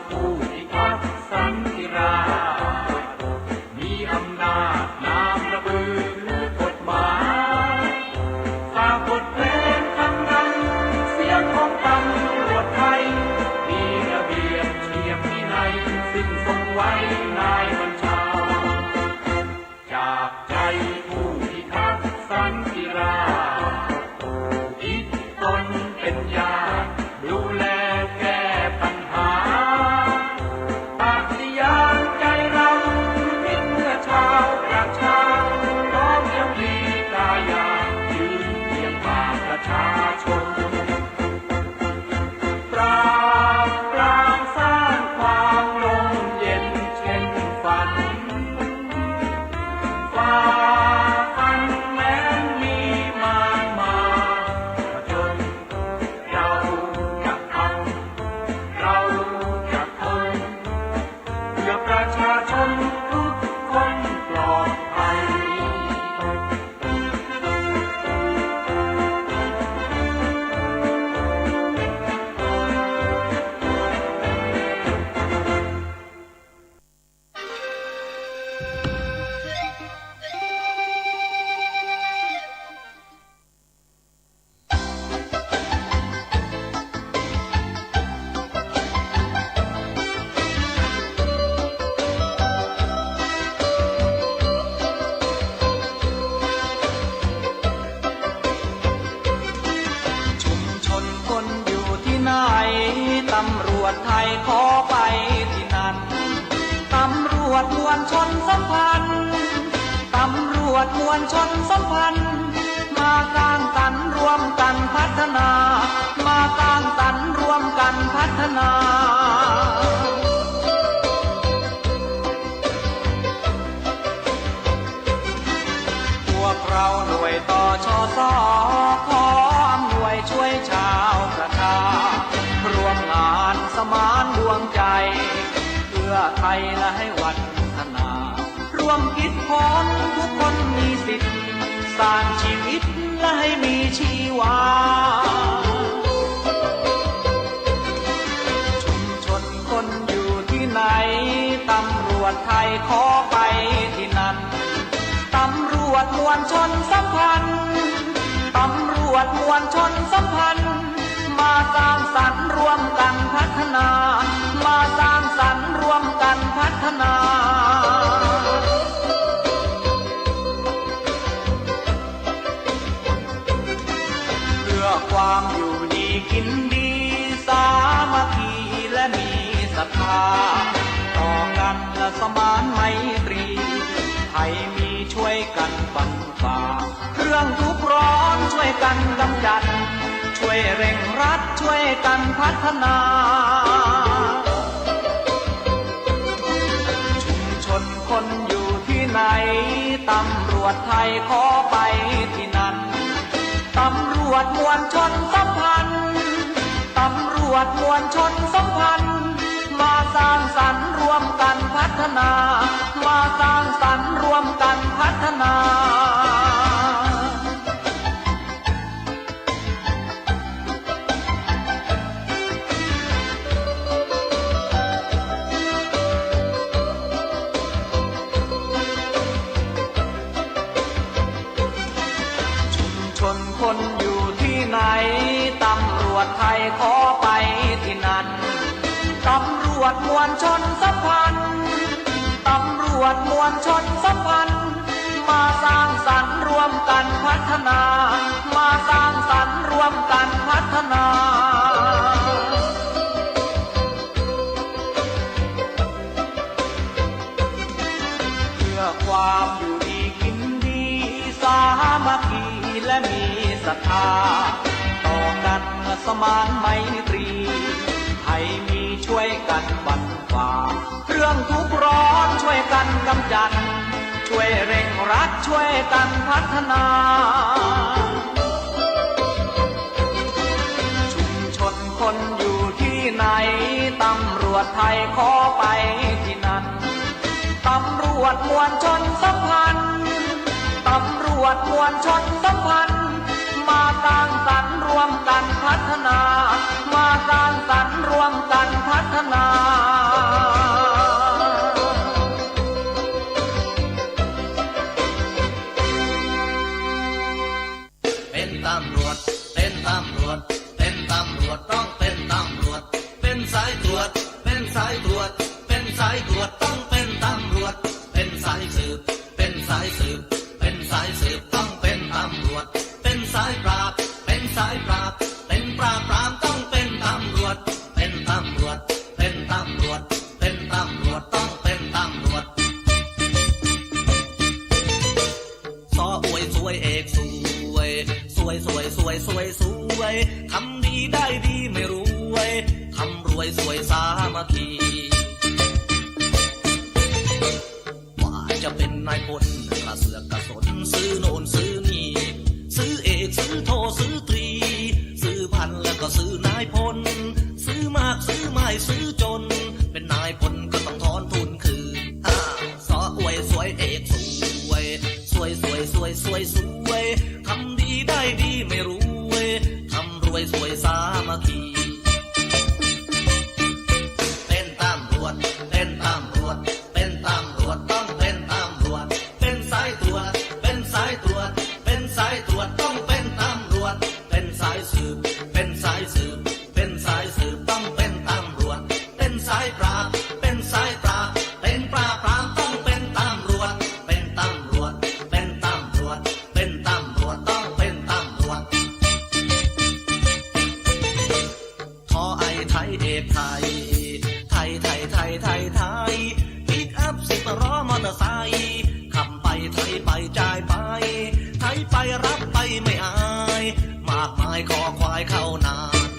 ผู้พิทักษ์สันติราษฎร์มีอำนาจนามระบือกฎหมายฝากบทเพลงคำนั้นเสียงของตำรวจไทยมีระเบียบเฉียบวินัยสิ้นทรงไว้นายบัญชาจากใจผู้พิทักษ์สันติราษฎร์อิทธิตนเป็นญาติดูแลแก้ปัญหาปฏิญาณใจเราคิดเพื่อชาวประชาน้อมยังมีกายายืนเคียงข้างประชาชนปราบปรามสร้างความลมเย็นเช่นฝันฝ่าฟันแม้มีมารมาผจญเราจะทำเราจะทนเพื่อประชาชนทุกคนปลอดภัยชุมชนคนอยู่ที่ไหนตำรวจไทยขอไปที่นั่นตำรวจมวลชนสัมพันธ์ตำรวจมวลชนสัมพันธ์มาสร้างสรรค์ร่วมกันพัฒนามาสร้างสรรค์ร่วมกันพัฒนาพวกเราหน่วยต่อชสขออำนวยช่วยชาวประชาร่วมงานสมานดวงใจเพื่อไทยและให้วันพัฒนาร่วมคิดพ้นทุกคนมีสิทธิ์สร้างชีวิตและให้มีชีวาชุมชนคนอยู่ที่ไหนตำรวจไทยขอไปที่นั่นตำรวจมวลชนสัมพันธ์ตำรวจมวลชนสัมพันธ์มาสร้างสรรค์ร่วมกันพัฒนามาสร้างสรรค์ร่วมกันพัฒนาเพื่อความอยู่ดีกินดีสามัคคีและมีศรัทธาต่อกันและสมานไมตรีไทยมีช่วยกันบรรฝ่าเรื่องทุกข์ร้อนช่วยกันกำจัดช่วยเร่งรัดช่วยกันพัฒนาชุมชนคนอยู่ที่ไหนตำรวจไทยขอไปที่นั่นตำรวจมวลชนสัมพันธ์ตำรวจมวลชนสัมพันธ์มาสร้างสรรค์ร่วมกันพัฒนามาสร้างสรรค์ร่วมกันพัฒนาชุมชนคนอยู่ที่ไหนตำรวจไทยขอไปที่นั่นตำรวจมวลชนสัมพันธ์ตำรวจมวลชนสัมพันธ์มาสร้างสรรค์ร่วมกันพัฒนามาสร้างสรรค์ร่วมกันพัฒนาเพื่อความอยู่ดีกินดีสามัคคีและมีศรัทธาต่อกันสมานไมตรีไทยมีช่วยกันบรรฝ่าเรื่องทุกข์ร้อนช่วยกันกำจัดช่วยเร่งรัดช่วยกันพัฒนาชุมชนคนอยู่ที่ไหนตำรวจไทยขอไปที่นั่นตำรวจมวลชนสัมพันธ์ตำรวจมวลชนสัมพันธ์มาสร้างสรรค์ร่วม วมกันพัฒนา มาสร้างสรรค์รวมกันพัฒนาเป็นตำรวจเป็นตำรวจเป็นตำรวจต้องเป็นตำรวจเป็นสายตรวจเป็นสายตรวจเป็นสายตรวจต้องเป็นตำรวจเป็นสายสืบเป็นสายสืบเป็นสายสืบต้องเป็นตำรวจเป็นสายปราบเป็นสายปราบเป็นปราบปรามต้องเป็นตำรวจเป็นตำรวจเป็นตำรวจเป็นตำรวจต้องเป็นตำรวจสออวยสวยเอกสวยสวยสวยสวยสวยสวยทำดีได้ดีไม่รวยทำรวยสวยสามัคคีว่าจะเป็นนายพลกระเสือกกระสนซื้อโน่นซื้อนี่ซื้อเอกซื้อโทซื้อตรีซื้อพันแล้วก็ซื้อนายพลซื้อมากซื้อไม่ซื้อจนเป็นนายพลก็ต้องถอนทุนคืนสออวยสวยเอกสวยสวยสวยสวยสวยสวยทำดีได้ดีไม่รวยทำรวยสวยสามัคคีเป็นตำรวจเป็นตำรวจเป็นตำรวจต้องเป็นตำรวจเป็นสายตรวจเป็นสายตรวจเป็นสายตรวจต้องเป็นตำรวจเป็นสายสืบเป็นสายสืบเป็นสายสืบต้องเป็นตำรวจเป็นสายปราบเป็นสายปราบเป็นปราบปรามต้องเป็นตำรวจเป็นตำรวจเป็นตำรวจเป็นตำรวจต้องเป็นตำรวจทอไอไทยเอกไทยไทยไทยไทยไทยไทยปิกอัพ10 ล้อมอเตอร์ไซค์ขับไปไทยไปจ่ายไปไทยไปรับไปไม่อายมากมายคอควายเข้านาน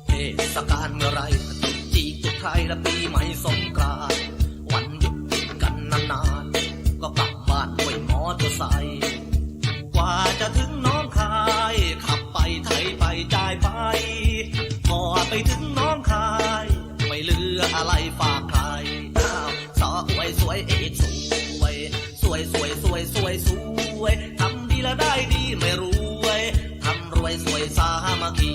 เทศกาลเมื่อไรจุดจีจุดใครและปีใหม่สงกรานต์วันหยุดติดกันนานๆก็กลับบ้านด้วยมอเตอร์ไซค์กว่าจะถึงน้องคายขับไปไทยไปจ่ายไปพอไปถึงน้องคายไม่เหลืออะไรฝากใครสออวยสวยเอกสวยสวยสวยสวยสวยสวยทำดีและได้ดีไม่รวยทำรวยสวยสามัคคี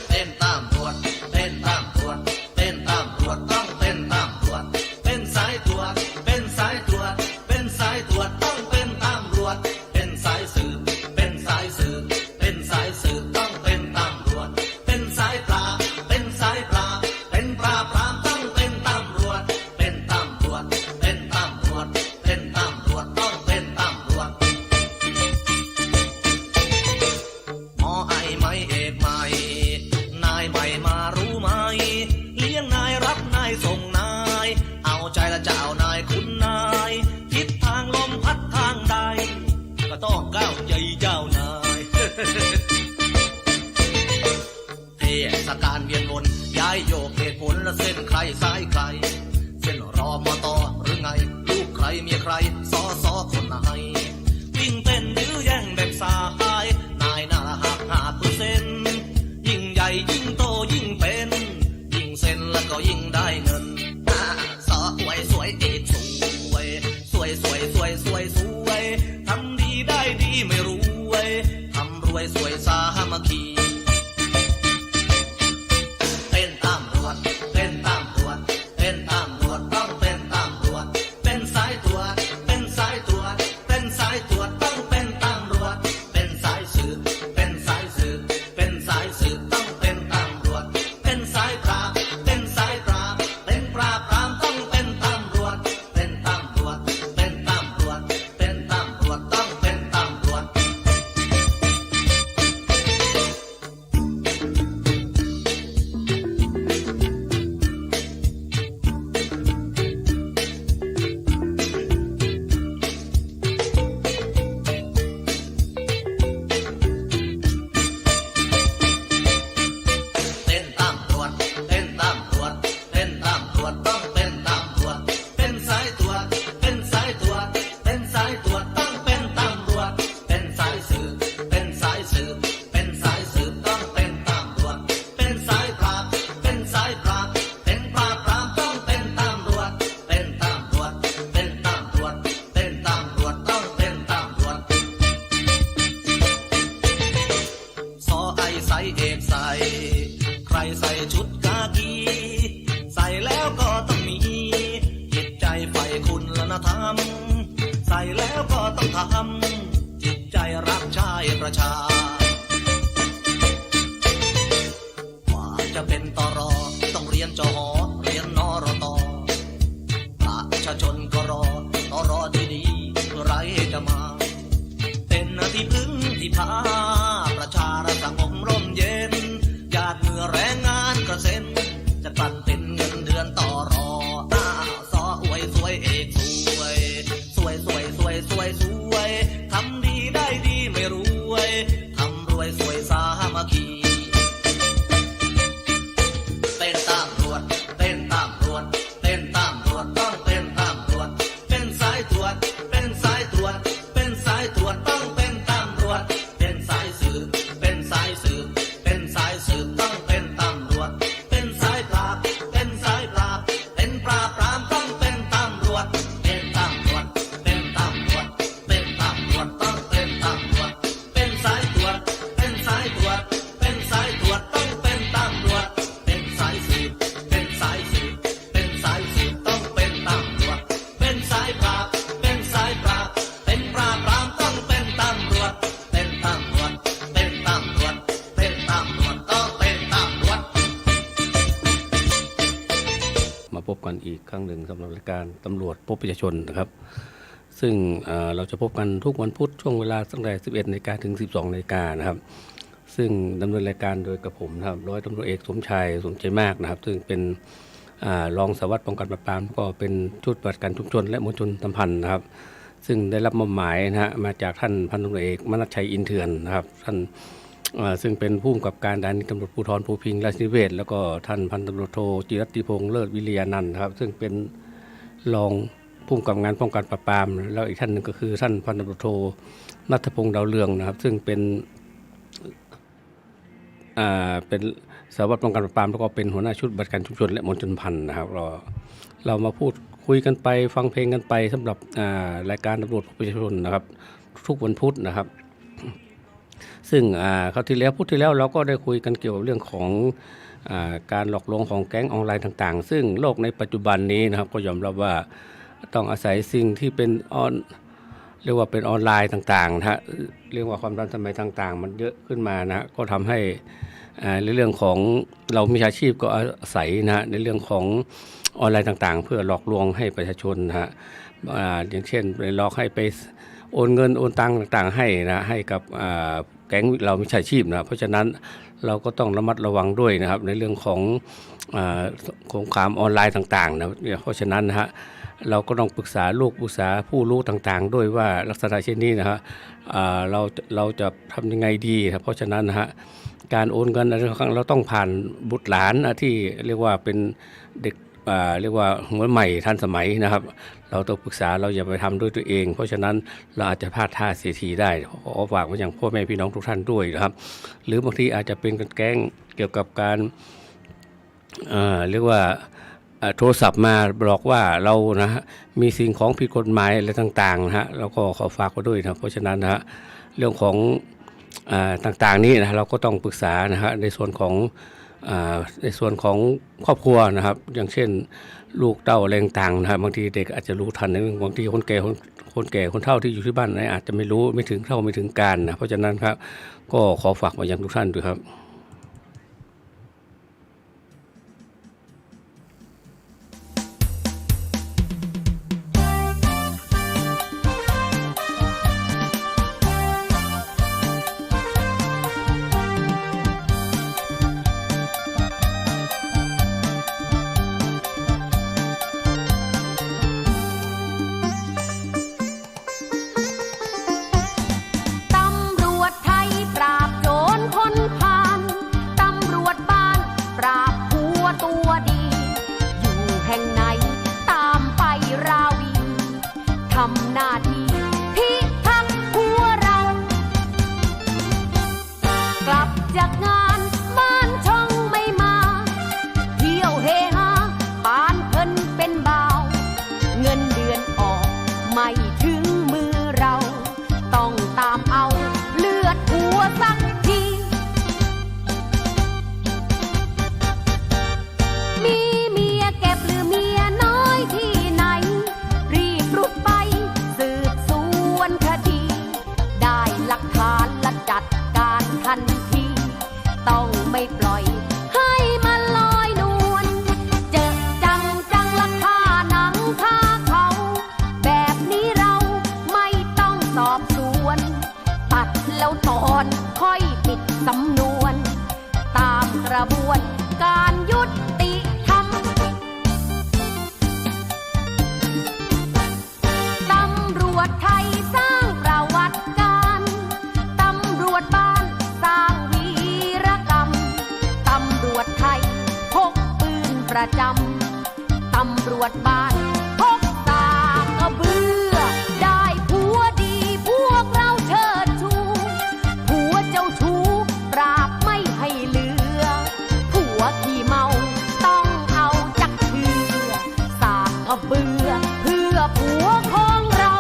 เป็นตำรวจเป็นตำรวจเป็นตำรวจต้องเป็นตำรวจเป็นสายตรวจเป็นสายตรวจเป็นสายตรวจต้องเป็นตำรวจเป็นสายสืบเป็นสายสืบเป็นสายสืบต้องเป็นตำรวจเป็นสายปราบเป็นสายปราบเป็นปราบปรามต้องเป็นตำรวจเป็นตำรวจเป็นตำรวจเป็นตำรวจต้องเป็นตำรวจหมอไอไม่เอกใหม่นายใหม่มารู้ไหมเลี้ยงนายรับนายส่งนายเอาใจละเจ้านายคุณนายทิศทางลมพัดทางใดก็ต้องก้าวใจเจ้านาย เทศกาลเวียนวนย้ายโยกเหตุผลและเส้นใครสายใครเส้นรอมอตอหรือไงลูกใครเมียใครสอสอคนไหนวิ่งเต้นยื้อแย่งแบบสายนายหน้าหัก5%ยิ่งใหญ่ยิ่งโตยิ่งเป็นยิ่งเซ็นแล้วก็ยิ่งได้เงินสออวยสวยเอกสวยสวยสวยสวยสวยสวยทำดีได้ดีไม่รวยทำรวยสวยสามัคคีเป็นตำรวจเป็นตำรวจเป็นตำรวจต้องเป็นตำรวจเป็นสายตรวจเป็นสายตรวจเป็นสายตรวจต้องเป็นตำรวจเป็นสายสืบเป็นสายสืบเป็นสายสืบต้องเป็นตำรวจเป็นสายปราบเป็นสายปราบเป็นปราบปรามต้องเป็นตำรวจเป็นตำรวจเป็นตำรวจเป็นตำรวจต้องเป็นตำรวจ ใครใส่ชุดกากีใส่แล้วก็ต้องมีจิตใจใฝ่คุณธรรมใส่แล้วก็ต้องทำจิตใจรักชาติประชาว่าจะเป็นตรอต้องเรียนจอเรียนนรตประชาชนก็รอตรอดีๆไรจะมาเป็นที่พึ่งที่พาประชารัฐสงบร่มเย็นหยาดเหงื่อแรงงานกระเซ็นจะปั่นเป็นเงินเดือนต่อรอสออวยสวยเอกสวยสวยสวยสวยสวยสวยทำดีได้ดีไม่รวยทำรวยสวยสามัคคีเต้นตามตรวจเต้นตามตรวจเต้นตามตรวจต้องเต้นตามตรวจเป็นสายตรวจเป็นสายตรวจเป็นสายตรวจต้องเป็นตามตรวจเป็นสายสืบเป็นสายสืบเป็นสายสืบต้องเป็นตำรวจเป็นสายปราบเป็นสายปราบเป็นปราบปรามต้องเป็นตำรวจเป็นตำรวจเป็นตำรวจเป็นตำรวจต้องเป็นตำรวจเป็นสายตรวจเป็นสายตรวจเป็นสายตรวจต้องเป็นตำรวจเป็นสายสืบเป็นสายสืบเป็นสายสืบต้องเป็นตำรวจเป็นสายปราบเป็นสายปราบเป็นปราบปรามต้องเป็นตำรวจเป็นตำรวจเป็นตำรวจเป็นตำรวจต้องเป็นตำรวจ มาพบกันอีกครั้งหนึ่งสำหรับรายการตำรวจพบประชาชนนะครับ ซึ่งเราจะพบกันทุกวันพุธช่วงเวลาตั้งแต่ 11 นาฬิกาถึง 12 นาฬิกานะครับ ซึ่งดำเนินรายการโดยกับผมนะครับร้อยตำรวจเอกสมชายสมใจมากนะครับ ซึ่งเป็นรองสารวัตรป้องกันปราบปรามก็เป็นชุดปฏิบัติการชุมชนและมวลชนสัมพันธ์นะครับ ซึ่งได้รับมอบหมายนะฮะมาจากท่านพันตำรวจเอกมนัสชัยอินเถื่อนนะครับท่านซึ่งเป็นผู้กำกับการสถานีตำรวจภูธรภูพิงค์ราชนิเวศน์แล้วก็ท่านพันตำรวจโทจิรัตติพงษ์เลิศวิริยานันท์นะครับซึ่งเป็นรองผู้กำกับงานป้องกันปราบปรามแล้วอีกท่านหนึ่งก็คือท่านพันตำรวจโทณัฐพงษ์ดาวเรืองนะครับซึ่งเป็นสารวัตรป้องกันปราบปรามแล้วก็เป็นหัวหน้าชุดปฏิบัติการชุมชนและมวลชนพันธ์นะครับเรามาพูดคุยกันไปฟังเพลงกันไปสำหรับรายการตำรวจพบประชาชนนะครับทุกวันพุธนะครับซึ่งคราวที่แล้วพุธที่แล้วเราก็ได้คุยกันเกี่ยวกับเรื่องของการหลอกลวงของแก๊งออนไลน์ต่างๆซึ่งโลกในปัจจุบันนี้นะครับก็ยอมรับว่าต้องอาศัยสิ่งที่เป็นเรียกว่าเป็นออนไลน์ต่างๆนะฮะเรียกว่าความทันสมัยต่างๆมันเยอะขึ้นมานะก็ทำให้ในเรื่องของเรามีอาชีพก็อาศัยนะในเรื่องของออนไลน์ต่างๆเพื่อหลอกลวงให้ประชาชนนะฮะอย่างเช่นไปหลอกให้ไปโอนเงินโอนตังต่างๆให้นะให้กับแก๊งเรามีอาชีพนะเพราะฉะนั้นเราก็ต้องระมัดระวังด้วยนะครับในเรื่องของสงครามออนไลน์ต่างๆนะเพราะฉะนั้นนะฮะเราก็ต้องปรึกษาลูกปรึกษาผู้รู้ต่างๆด้วยว่าลักษณะเช่นนี้นะฮะเราจะทำยังไงดีครับเพราะฉะนั้นนะฮะการโอนเงินเราต้องผ่านบุตรหลานที่เรียกว่าเป็นเด็กเรียกว่าหัวใหม่ทันสมัยนะครับเราต้องปรึกษาเราอย่าไปทำด้วยตัวเองเพราะฉะนั้นเราอาจจะพลาดท่าเสียทีได้ขอฝากไว้อย่างพ่อแม่พี่น้องทุกท่านด้วยนะครับหรือบางทีอาจจะเป็นการแกล้งเกี่ยวกับการเรียกว่าโทรศัพท์มาบอกว่าเรานะฮะมีสิ่งของผิดกฎหมายอะไรต่างๆนะฮะเราก็ขอฝากไว้ด้วยนะเพราะฉะนั้นนะฮะเรื่องของต่างๆนี้นะเราก็ต้องปรึกษานะฮะในส่วนของครอบครัวนะครับอย่างเช่นลูกเต้าแรงต่างนะครับบางทีเด็กอาจจะรู้ทันบางทีคนแก่คนเฒ่าที่อยู่ที่บ้านอาจจะไม่รู้ไม่ถึงการนะเพราะฉะนั้นครับก็ขอฝากมายังทุกท่านด้วยครับ ตำรวจไทยปราบโจรพ้นผ่าน ระบวนการยุติธรรมตำรวจไทยสร้างประวัติการตำรวจบ้านสร้างวีรกรรมตำรวจไทยพกปืนประจำตำรวจบ้านพกสากกระเบือได้ผัวดีพวกเราเชิดชูผัวเจ้าชู้ปราบไม่ให้เหลือผัวขี้เมาต้องเอาจักเชือสากกระเบือเพื่อผัวของเรา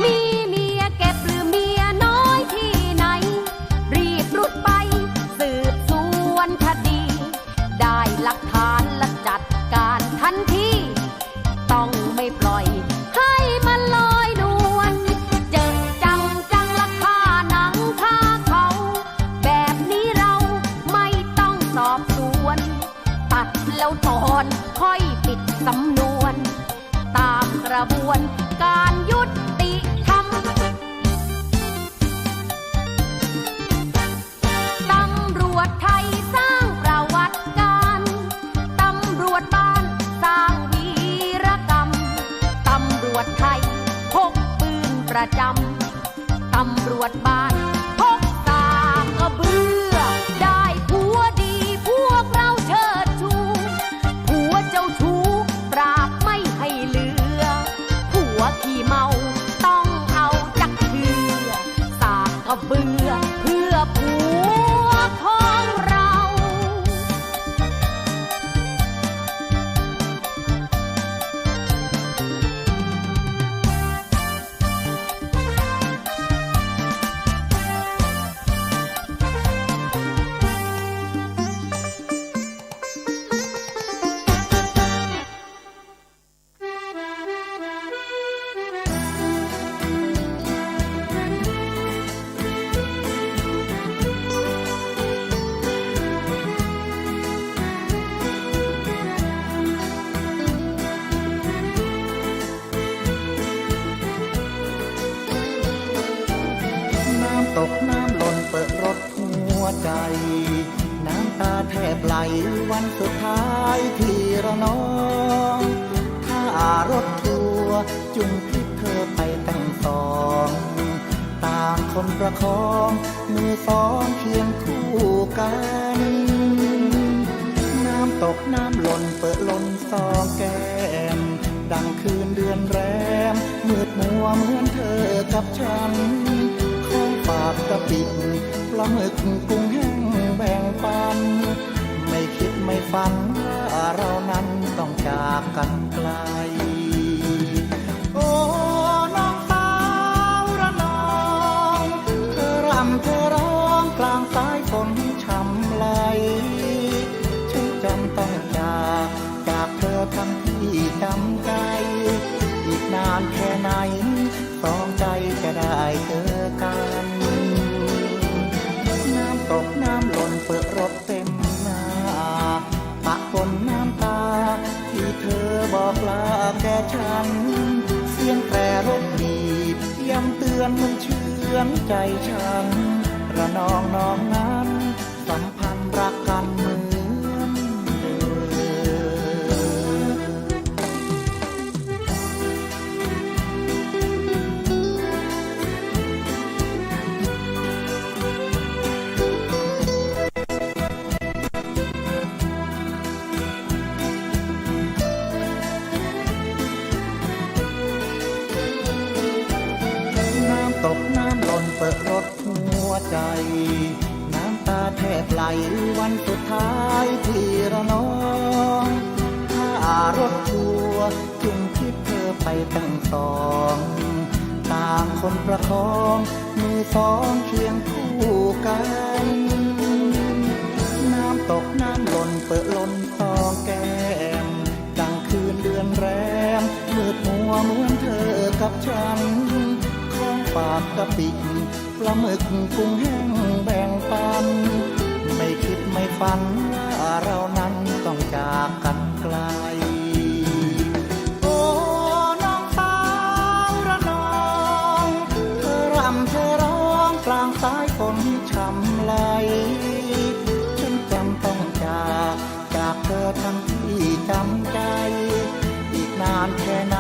มีเมียเก็บหรือเมียน้อยที่ไหนรีบรุดไปสืบสวนคดีได้หลักฐานและจัดการทันทีต้องไม่ปล่อยให้มันลอยนวลเจอจังละค่าหนังค่าเขาแบบนี้เราไม่ต้องสอบสวนตัดแล้วถอนค่อยปิดสำนวนตามกระบวนการยุติธรรมตำรวจไทยสร้างประวัติการตำรวจบ้านสร้างวีรกรรมตำรวจไทยพกปืนประจำตำรวจบ้านพกสากกระเบือได้ผัวดีพวกเราเชิดชูผัวเจ้าชู้ปราบไม่ให้เหลือผัวขี้เมาต้องเอาจักเชือสากกระเบือเพื่อผัวของเรา น้ำตกน้ำหล่นเปิดรถหัวใจน้ำตาแทบไหลวันสุดท้ายที่ระนองถ้ารถทัวร์จุงพิษเธอไปตั้งสองต่างคนประคองมือสองเคียงคู่กันน้ำตกน้ำหล่นเปิดล้นสองแก้มดังคืนเดือนแรมมืดมัวเหมือนเธอกับฉันของฝากกะปิปลาหมึกกุ้งแห้งแบ่งปันไม่คิดไม่ฝันว่าเรานั้นต้องจากกันไกลโอ้น้องสาวระนองเธอรำเธอร้องกลางสายฝนช่ำไหลฉันจำต้องจากเธอทั้งที่จำใจอีกนานแค่ไหนสองใจจะได้เจอกันน้ำตกน้ำหล่นเปิดรถเต็มหน้าปะปนน้ำตาที่เธอบอกลาแก่ฉันเสียงแตรรถบีบย้ำเตือนมันเชื่อนใจฉันระนองน้องนั้นสัมพันธ์รักกันเหมือนเดิม ตกน้ำหล่นเปิดรถหัวใจน้ำตาแทบไหลวันสุดท้ายที่ระนองถ้ารถทัวร์จุงคิดเธอไปตั้งสองต่างคนประคองมือสองเคียงคู่กันน้ำตกน้ำหล่นเปิดล้นสองแก้มดังคืนเดือนแรมมืดมัวเหมือนเธอกับฉันของฝากกะปิปลาหมึกกุ้งแห้งแบ่งปันไม่คิดไม่ ฝันว่าเรานั้นต้องจากกันไกล โอ้น้องสาวระนองเธอรำเธอร้องกลางสายฝนช่ำไหลฉันจำต้องจากเธอทั้งที่จำใจ อีกนานแค่ไหน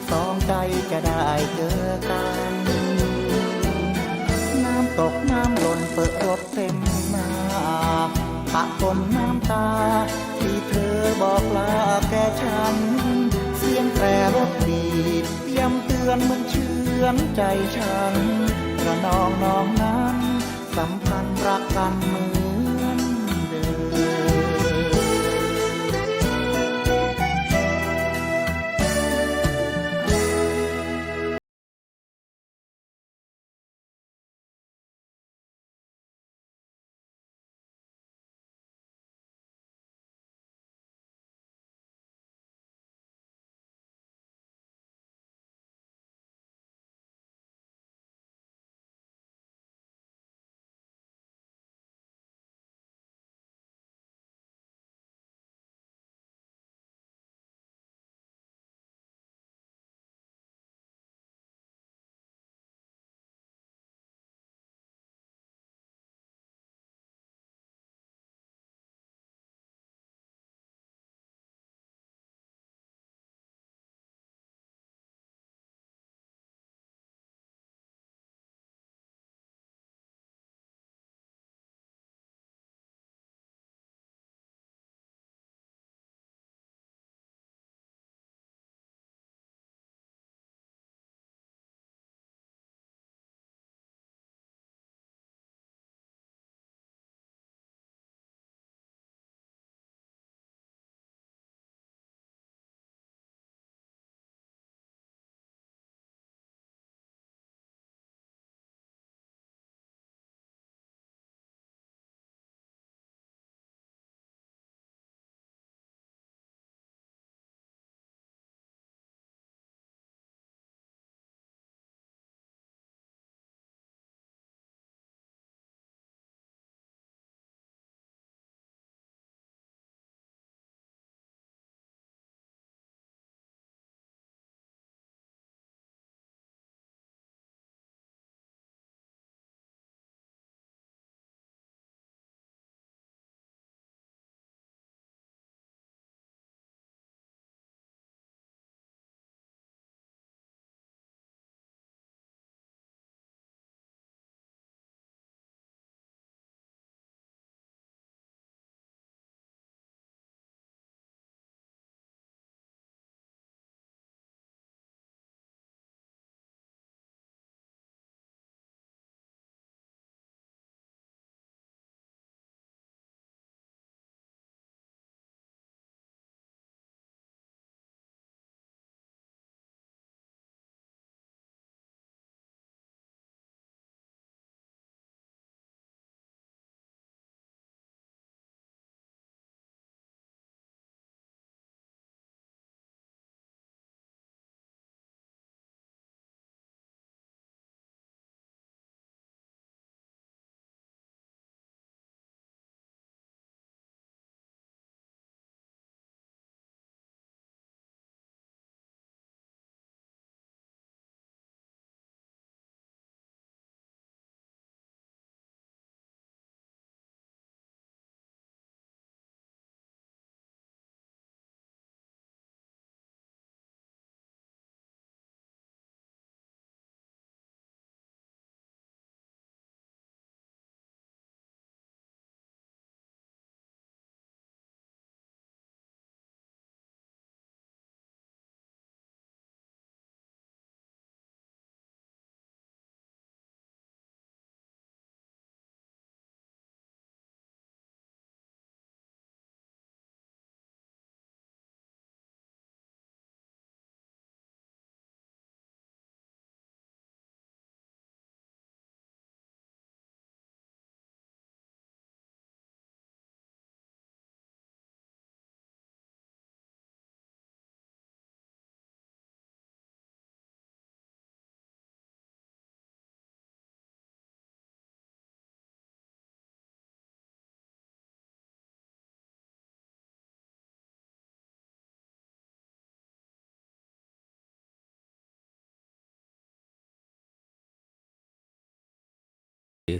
สองใจจะได้เจอกัน น้ำตกน้ำหล่นเปิดรถเต็มมาปะปนน้ำตาที่เธอบอกลาแก่ฉัน เสียงแตรรถบีบย้ำเตือนเหมือนเชื่อนใจฉันระนองน้องนั้นสัมพันธ์รักกันเหมือนเดิม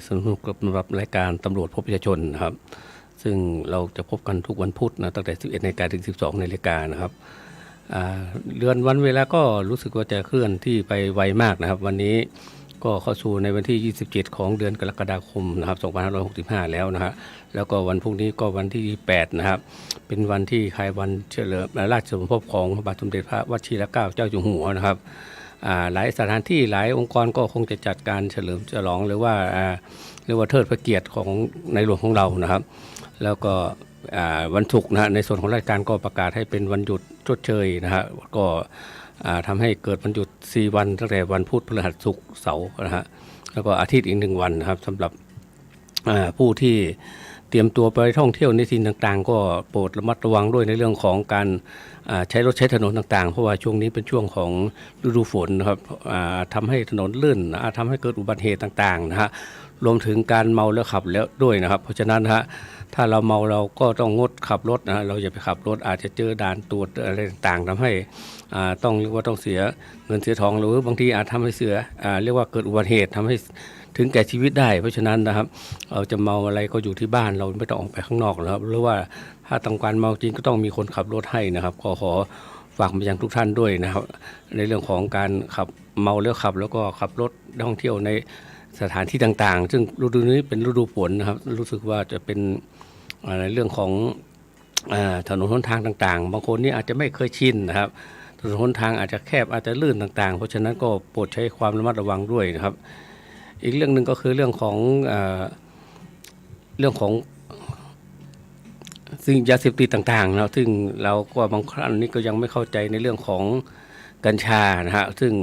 สนุกกับสำหรับรายการตำรวจพบประชาชนนะครับซึ่งเราจะพบกันทุกวันพุธนะตั้งแต่ 11 นาฬิกาถึง 12 นาฬิกานะครับเดือนวันเวลาก็รู้สึกว่าจะเคลื่อนที่ไปไวมากนะครับวันนี้ก็เข้าสู่ในวันที่ 27 ของเดือนกรกฎาคมนะครับ 2565 แล้วนะฮะแล้วก็วันพรุ่งนี้ก็วันที่ 8 นะครับเป็นวันที่คล้ายวันเฉลิมราชสมภพของพระบาทสมเด็จพระวชิรเกล้าเจ้าอยู่หัวนะครับหลายสถานที่หลายองค์กรก็คงจะจัดการเฉลิมฉลองหรือว่าเรียกว่าเทิดพระเกียรติของในหลวงของเรานะครับแล้วก็วันศุกร์นะในส่วนของราชการก็ประกาศให้เป็นวันหยุดชดเชยนะฮะก็ทำให้เกิดวันหยุด4วันตั้งแต่วันพุธพฤหัสศุกร์เสาร์นะฮะแล้วก็อาทิตย์อีก1วันนะครับสำหรับผู้ที่เตรียมตัวไปท่องเที่ยวในที่ต่างๆก็โปรดระมัดระวังด้วยในเรื่องของการใช้รถใช้ถนนต่างๆเพราะว่าช่วงนี้เป็นช่วงของฤดูฝนนะครับทำให้ถนนลื่นทำให้เกิดอุบัติเหตุต่างๆนะฮะรวมถึงการเมาแล้วขับแล้วด้วยนะครับเพราะฉะนั้นนะฮะถ้าเราเมาเราก็ต้องงดขับรถนะเราอย่าไปขับรถอาจจะเจอด่านตรวจอะไรต่างๆทำให้ต้องเรียกว่าต้องเสียเงินเสียทองหรือบางทีอาจทำให้เสียเรียกว่าเกิดอุบัติเหตุทำให้ถึงแก่ชีวิตได้เพราะฉะนั้นนะครับเราจะเมาอะไรก็อยู่ที่บ้านเราไม่ต้องออกไปข้างนอกนะครับหรือว่าถ้าต้องการเมาจริงก็ต้องมีคนขับรถให้นะครับก็ขอฝากมายังทุกท่านด้วยนะครับในเรื่องของการขับเมาแล้วขับแล้วก็ขับรถท่องเที่ยวในสถานที่ต่างๆซึ่งฤดูนี้เป็นฤดูฝนนะครับรู้สึกว่าจะเป็นในเรื่องของถนนหนทางต่างๆบางคนนี่อาจจะไม่เคยชินนะครับถนนหนทางอาจจะแคบอาจจะลื่นต่างๆเพราะฉะนั้นก็โปรดใช้ความระมัดระวังด้วยนะครับอีกเรื่องหนึ่งก็คือเรื่องของสิ่งยาเสพติดต่างๆนะซึ่งเราก็บางครั้งนี้ก็ยังไม่เข้าใจในเรื่องของกัญชานะฮะซึ่ง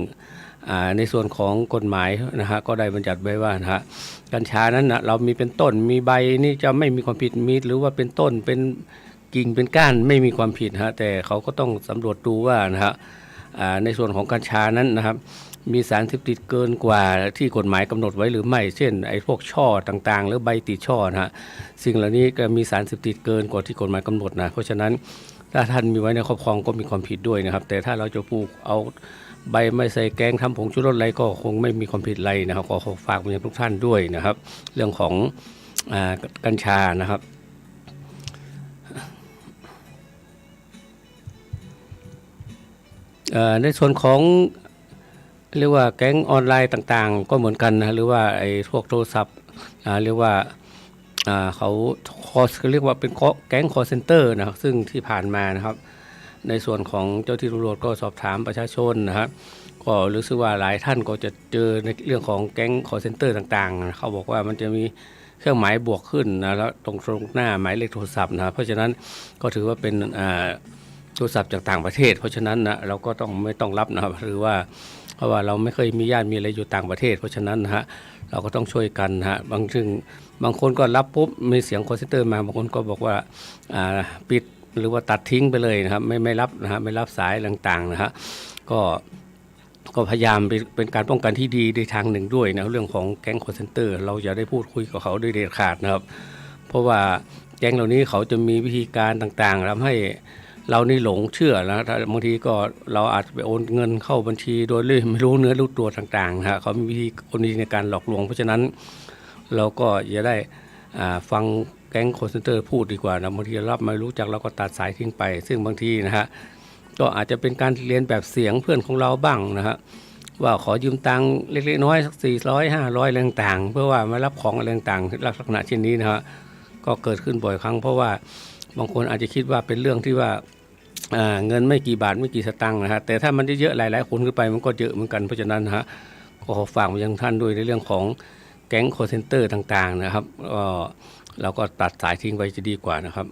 ในส่วนของกฎหมายนะฮะก็ได้บัญญัติไว้ว่านะฮะกัญชานั้นนะเรามีเป็นต้นมีใบนี่จะไม่มีความผิดมีหรือว่าเป็นต้นเป็นกิ่งเป็นก้านไม่มีความผิดฮะแต่เขาก็ต้องสำรวจดูว่านะฮะในส่วนของกัญชานั้นนะครับมีสารเสพติดเกินกว่าที่กฎหมายกำหนดไว้หรือไม่เช่นไอ้พวกช่อต่างๆหรือใบติดช่อนะฮะสิ่งเหล่านี้ก็มีสารเสพติดเกินกว่าที่กฎหมายกำหนดนะเพราะฉะนั้นถ้าท่านมีไว้ในครอบครองก็มีความผิดด้วยนะครับแต่ถ้าเราจะปลูกเอาใบไม่ใส่แกงทำผงชูรสอะไรก็คงไม่มีความผิดอะไรนะครับขอฝากไปยังทุกท่านด้วยนะครับเรื่องของกัญชานะครับในส่วนของเรียกว่าแก๊งออนไลน์ต่างๆก็เหมือนกันนะหรือว่าไอ้พวกโทรศัพท์เรียกว่าเขาเรียกว่าเป็นแก๊งคอลเซ็นเตอร์นะครับซึ่งที่ผ่านมานะครับในส่วนของเจ้าที่ตำรวจก็สอบถามประชาชนนะครับก็รู้สึกว่าหลายท่านก็จะเจอในเรื่องของแก๊งคอลเซ็นเตอร์ต่างๆเขาบอกว่ามันจะมีเครื่องหมายบวกขึ้นนะแล้วตรงหน้าหมายเลขโทรศัพท์นะเพราะฉะนั้นก็ถือว่าเป็นโทรศัพท์จากต่างประเทศเพราะฉะนั้นนะเราก็ไม่ต้องรับนะครับหรือว่าเพราะว่าเราไม่เคยมีญาติมีอะไรอยู่ต่างประเทศเพราะฉะนั้นนะฮะเราก็ต้องช่วยกันนะฮะบางคนก็รับปุ๊บมีเสียงคอลเซ็นเตอร์มาบางคนก็บอกว่าปิดหรือว่าตัดทิ้งไปเลยนะครับไม่รับนะฮะไม่รับสายต่างๆนะฮะก็พยายามเป็นการป้องกันที่ดีในทางหนึ่งด้วยนะเรื่องของแก๊งคอลเซ็นเตอร์เราอย่าได้พูดคุยกับเขาโดยเด็ดขาดนะครับเพราะว่าแก๊งเหล่านี้เขาจะมีวิธีการต่างๆทำให้เรานี่หลงเชื่อแล้วบางทีก็เราอาจจะไปโอนเงินเข้าบัญชีโดยไม่รู้เนื้อรู้ตัวต่างๆนะฮะเขามีวิธีในการหลอกลวงเพราะฉะนั้นเราก็อย่าได้ฟังแก๊งคอลเซ็นเตอร์พูดดีกว่านะบางทีรับไม่รู้จักเราก็ตัดสายทิ้งไปซึ่งบางทีนะฮะก็อาจจะเป็นการเรียนแบบเสียงเพื่อนของเราบ้างนะฮะว่าขอยืมตังค์เล็กๆน้อยสัก400 500อะไรต่างๆเพื่อว่ามารับของอะไรต่างๆลักษณะเช่นนี้นะฮะก็เกิดขึ้นบ่อยครั้งเพราะว่าบางคนอาจจะคิดว่าเป็นเรื่องที่ว่าเงินไม่กี่บาทไม่กี่สตางค์นะฮะแต่ถ้ามันเยอะๆหลายๆคนขึ้นไปมันก็เยอะเหมือนกันเพราะฉะนั้นนะฮะก็ขอฝากมายังท่านด้วยในเรื่องของแก๊งคอลเซ็นเตอร์ต่างๆนะครับเราก็ตัดสายทิ้งไว้จะดีกว่านะครับ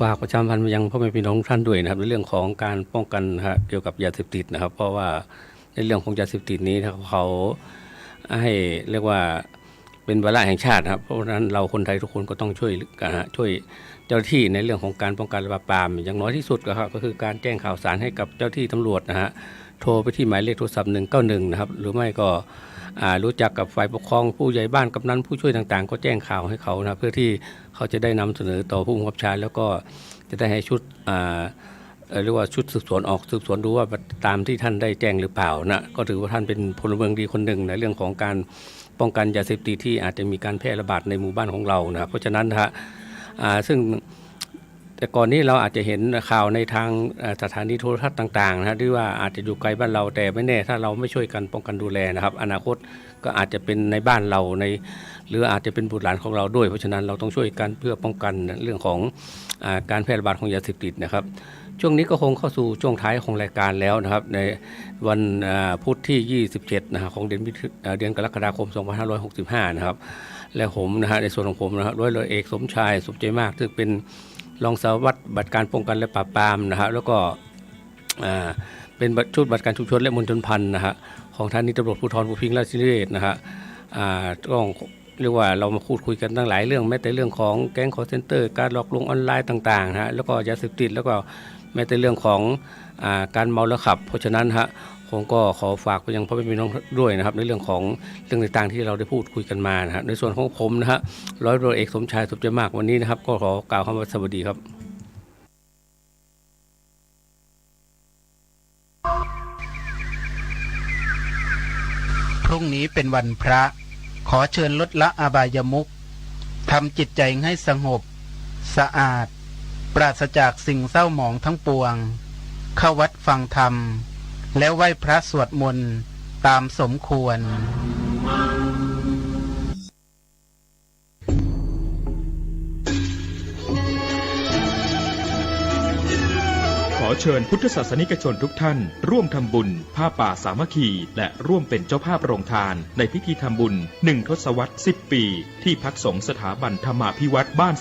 ฝากประชาสัมพันธ์ไปยังพ่อแม่พี่น้องทุกท่านด้วยนะครับในเรื่องของการป้องกันนะฮะเกี่ยวกับยาเสพติดนะครับ เพราะว่าในเรื่องของยาเสพติดนี้นะครับเขาให้เรียกว่าเป็นวาระแห่งชาติครับเพราะฉะนั้นเราคนไทยทุกคนก็ต้องช่วยเจ้าหน้าที่ในเรื่องของการป้องกันและปราบปรามอย่างน้อยที่สุดก็คือการแจ้งข่าวสารให้กับเจ้าที่ตำรวจนะฮะโทรไปที่หมายเลขโทรศัพท์191นะครับหรือไม่ก็รู้จักกับฝ่ายปกครองผู้ใหญ่บ้านกำนันผู้ช่วยต่างๆก็แจ้งข่าวให้เขานะเพื่อที่เขาจะได้นำเสนอต่อผู้บังคับบัญชาแล้วก็จะได้ให้ชุดเรียกว่าชุดสืบสวนออกสืบสวนดูว่าตามที่ท่านได้แจ้งหรือเปล่านะก็ถือว่าท่านเป็นพลเมืองดีคนหนึ่งในเรื่องของการป้องกันยาเสพติดที่อาจจะมีการแพร่ระบาดในหมู่บ้านของเรานะครับเพราะฉะนั้นนะฮะซึ่งแต่ก่อนนี้เราอาจจะเห็นข่าวในทางสถานีโทรทัศน์ต่างๆนะที่ว่าอาจจะอยู่ไกลบ้านเราแต่ไม่แน่ถ้าเราไม่ช่วยกันป้องกันดูแลนะครับอนาคตก็อาจจะเป็นในบ้านเราหรืออาจจะเป็นบุตรหลานของเราด้วยเพราะฉะนั้นเราต้องช่วยกันเพื่อป้องกันเรื่องของการแพร่ระบาดของยาเสพติดนะครับช่วงนี้ก็คงเข้าสู่ช่วงท้ายของรายการแล้วนะครับในวันพุธที่27นะฮะของเดือนกรกฎาคม2565นะครับและผมนะฮะในส่วนของผมนะครับร้อยเรือเอกสมชายสุขใจมากซึ่งเป็นรองสารวัตรบัตรการป้องกันและปราบปรามนะฮะแล้วก็เป็นชุดบัตรการชุมชนและมณฑลพันธ์นะฮะของท่านตำรวจภูธรภูพิงค์ราชนิเวศนะฮะต้องเรียกว่าเรามาพูดคุยกันตั้งหลายเรื่องแม้แต่เรื่องของแก๊งคอลเซ็นเตอร์การหลอกลวงออนไลน์ต่างๆนะฮะแล้วก็ยาเสพติดแล้วก็แม้แต่เรื่องของการเมาแล้วขับเพราะฉะนั้นฮะผมก็ขอฝากไปยังพ่อแม่พี่น้องด้วยนะครับในเรื่องของเรื่องต่างๆที่เราได้พูดคุยกันมานะฮะในส่วนของผมนะฮะร้อยเรือเอกสมชายสุขใจมากวันนี้นะครับก็ขอกล่าวคำว่าสวัสดีครับพรุ่งนี้เป็นวันพระขอเชิญลดละอบายมุขทำจิตใจให้สงบสะอาดปราศจากสิ่งเศร้าหมองทั้งปวงเข้าวัดฟังธรรมแล้วไหว้พระสวดมนต์ตามสมควรขอเชิญพุทธศาสนิกชนทุกท่านร่วมทำบุญผ้าป่าสามัคคีและร่วมเป็นเจ้าภาพโรงทานในพิธีทำบุญ1 ทศวรรษ 10 ปีที่พักสงฆ์สถาบันธรรมาภิวัตรบ้าน